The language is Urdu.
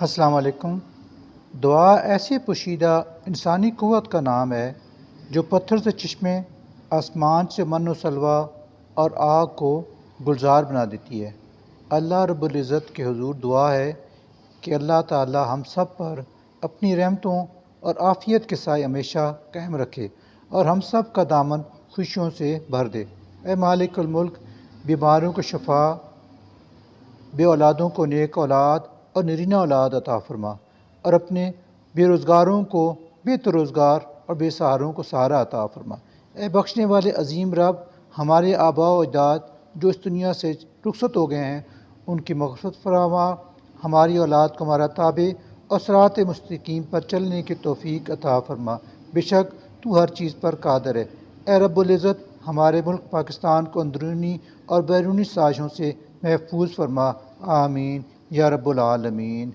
السلام علیکم۔ دعا ایسی پوشیدہ انسانی قوت کا نام ہے جو پتھر سے چشمے، آسمان سے من و سلوہ اور آگ کو گلزار بنا دیتی ہے۔ اللہ رب العزت کے حضور دعا ہے کہ اللہ تعالی ہم سب پر اپنی رحمتوں اور عافیت کے سائے ہمیشہ قائم رکھے اور ہم سب کا دامن خوشیوں سے بھر دے۔ اے مالک الملک، بیماروں کو شفا، بے اولادوں کو نیک اولاد اور نرینہ اولاد عطا فرما، اور اپنے بے روزگاروں کو بہتر روزگار اور بے سہاروں کو سہارا عطا فرما۔ اے بخشنے والے عظیم رب، ہمارے آباء و اجداد جو اس دنیا سے رخصت ہو گئے ہیں ان کی مغفرت فرما، ہماری اولاد کو ہمارا تابع اور صراط مستقیم پر چلنے کی توفیق عطا فرما، بے شک تو ہر چیز پر قادر ہے۔ اے رب العزت، ہمارے ملک پاکستان کو اندرونی اور بیرونی سازشوں سے محفوظ فرما، آمین یا رب العالمین۔